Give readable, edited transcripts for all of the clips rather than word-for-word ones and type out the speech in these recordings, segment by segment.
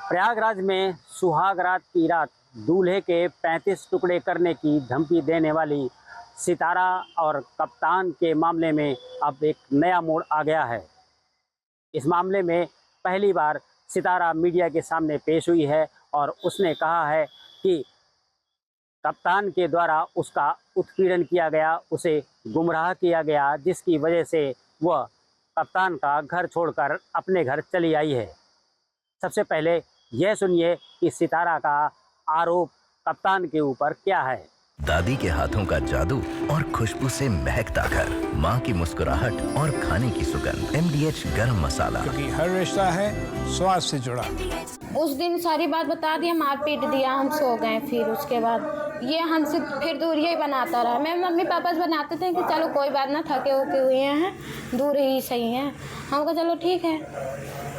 प्रयागराज में सुहागरात की रात दूल्हे के 35 टुकड़े करने की धमकी देने वाली सितारा और कप्तान के मामले में अब एक नया मोड़ आ गया है। इस मामले में पहली बार सितारा मीडिया के सामने पेश हुई है और उसने कहा है कि कप्तान के द्वारा उसका उत्पीड़न किया गया, उसे गुमराह किया गया, जिसकी वजह से वह कप्तान का घर छोड़कर अपने घर चली आई है। सबसे पहले यह सुनिए कि सितारा का आरोप कप्तान के ऊपर क्या है। दादी के हाथों का जादू और खुशबू से महकता घर, माँ की मुस्कुराहट और खाने की सुगंध। MDH गरम मसाला, क्योंकि हर रिश्ता है स्वाद से जुड़ा। उस दिन सारी बात बता दिया, मार पीट दिया, हम सो गए। फिर उसके बाद ये हमसे फिर दूर ही बनाता रहा। मैं मम्मी पापा से बनाते थे कि चलो कोई बात ना, थके होके हुए हैं, दूर ही सही है। हम कहा चलो ठीक है।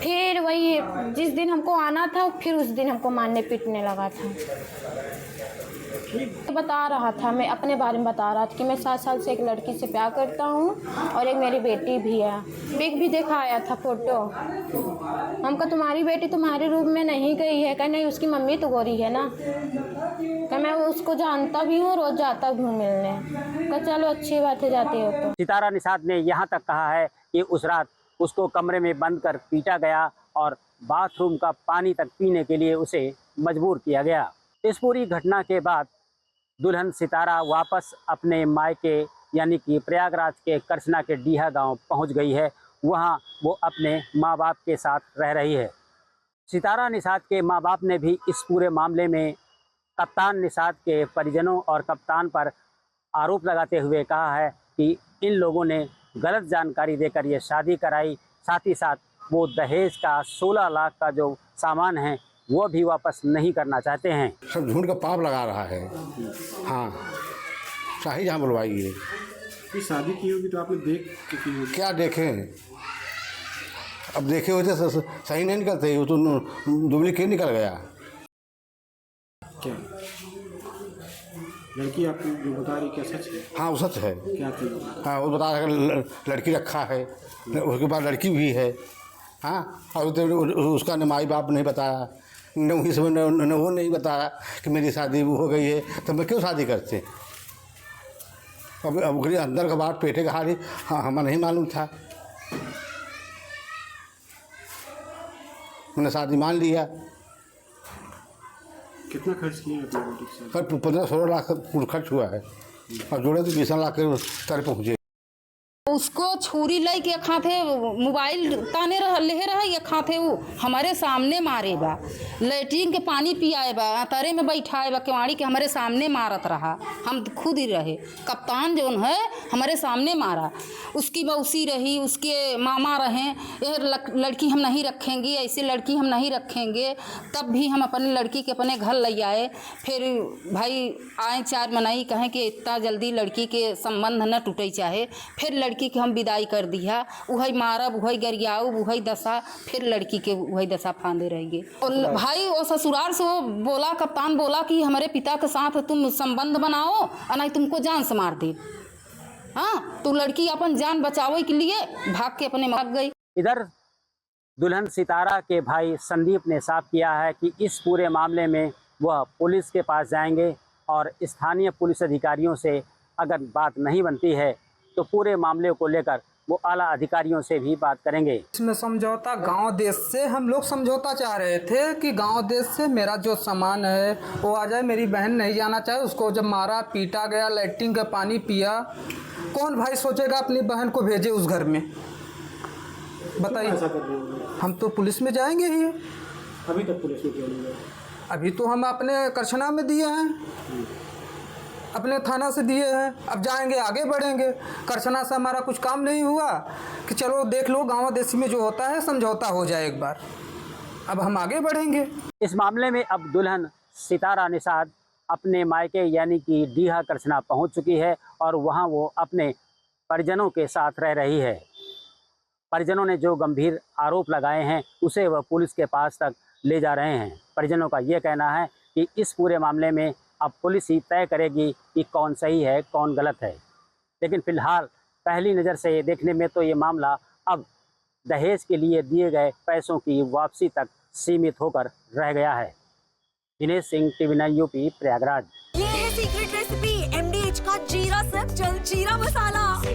फिर वही जिस दिन हमको आना था फिर उस दिन हमको मारने पीटने लगा था। बता रहा था, मैं अपने बारे में बता रहा था कि मैं 7 साल से एक लड़की से प्यार करता हूँ और एक मेरी बेटी भी है। पिक भी दिखाया था, फोटो। हमको तुम्हारी बेटी तुम्हारे रूप में नहीं गई है। कह नहीं, उसकी मम्मी तो गोरी है ना। कह मैं उसको जानता भी हूँ, रोज जाता भी हूँ मिलने। कह चलो अच्छी बात है, जाती हो तो। सितारा निषाद ने यहाँ तक कहा है कि उस रात उसको कमरे में बंद कर पीटा गया और बाथरूम का पानी तक पीने के लिए उसे मजबूर किया गया। इस पूरी घटना के बाद दुल्हन सितारा वापस अपने मायके यानी कि प्रयागराज के करसना के डीहा गांव पहुंच गई है। वहां वो अपने माँ बाप के साथ रह रही है। सितारा निषाद के माँ बाप ने भी इस पूरे मामले में कप्तान निषाद के परिजनों और कप्तान पर आरोप लगाते हुए कहा है कि इन लोगों ने गलत जानकारी देकर ये शादी कराई। साथ ही साथ वो दहेज का 16 लाख का जो सामान है वो भी वापस नहीं करना चाहते हैं। सब झूठ का पाप लगा रहा है। हाँ, शाही जहाँ बुलवाइए। शादी की होगी तो आपने देख के की होगी? क्या देखें, अब देखे होते सही नहीं निकलते, वो तो डुप्लीकेट निकल गया। क्या लड़की आपको जो बता रही क्या सच है? हाँ, वो सच है। क्या थी? हाँ, वो बता रहा है लड़की रखा है, उसके बाद लड़की भी है। हाँ, और तो उसका न माई बाप नहीं बताया, न वही समय न वो नहीं बताया कि मेरी शादी हो गई है, तो मैं क्यों शादी करते। अब अंदर का बात पेटे का हारी, हाँ हमें नहीं मालूम था। मैंने शादी मान लिया। कितना खर्च किया अपने बेटी के साथ? पर 15-16 लाख खर्च हुआ है और जोड़े तो 20 लाख के तर पहुँचे। उसको छुरी लै के खाते मोबाइल ताने ले रहा, ये खाते वो हमारे सामने मारे बा, लैट्रिन के पानी पियाए बा, तरे में बैठाए बा, केवाड़ी के हमारे सामने मारत रहा। हम खुद ही रहे, कप्तान जो है हमारे सामने मारा। उसकी मौसी रही, उसके मामा रहे, यह लड़की हम नहीं रखेंगे, ऐसे लड़की हम नहीं रखेंगे। तब भी हम अपने लड़की के अपने घर ले आए। फिर भाई आए 4 मनाई, कहें कि इतना जल्दी लड़की के संबंध न टूटे चाहे। फिर लड़की के हम विदाई कर दिया, वही मारब, वही गरियाऊ, वही दशा, फिर लड़की के वही दशा फांदे रहेंगे। और भाई वो ससुराल से वो बोला, कप्तान बोला कि हमारे पिता के साथ तुम संबंध बनाओ और नहीं तुमको जान से मार दे। हाँ, तो लड़की अपन जान बचावे के लिए भाग के अपने भाग गई। इधर दुल्हन सितारा के भाई संदीप ने साफ किया है कि इस पूरे मामले में वह पुलिस के पास जाएंगे और स्थानीय पुलिस अधिकारियों से अगर बात नहीं बनती है तो पूरे मामले को लेकर वो आला अधिकारियों से भी बात करेंगे। इसमें समझौता गांव देश से हम लोग समझौता चाह रहे थे कि गांव देश से मेरा जो सामान है वो आ जाए। मेरी बहन नहीं जाना चाहे, उसको जब मारा पीटा गया, लैट्रिन का पानी पिया, कौन भाई सोचेगा अपनी बहन को भेजे उस घर में, बताइए। हम तो पुलिस में जाएंगे ही। अभी तक पुलिस में क्यों नहीं गए? अभी तो हम अपने करछना में दिए हैं, अपने थाना से दिए हैं। अब जाएंगे, आगे बढ़ेंगे। करछना से हमारा कुछ काम नहीं हुआ कि चलो देख लो गाँव देशी में जो होता है समझौता हो जाए एक बार। अब हम आगे बढ़ेंगे। इस मामले में अब दुल्हन सितारा निषाद अपने मायके यानी कि डीहा करछना पहुंच चुकी है और वहां वो अपने परिजनों के साथ रह रही है। परिजनों ने जो गंभीर आरोप लगाए हैं उसे वह पुलिस के पास तक ले जा रहे हैं। परिजनों का ये कहना है कि इस पूरे मामले में अब पुलिस ही तय करेगी कि कौन सही है कौन गलत है। लेकिन फ़िलहाल पहली नज़र से देखने में तो ये मामला अब दहेज के लिए दिए गए पैसों की वापसी तक सीमित होकर रह गया है। Dinesh Singh, TV9 UP, Prayagraj. ये है सीक्रेट रेसिपी MDH का जीरा सब्ज जल जीरा मसाला।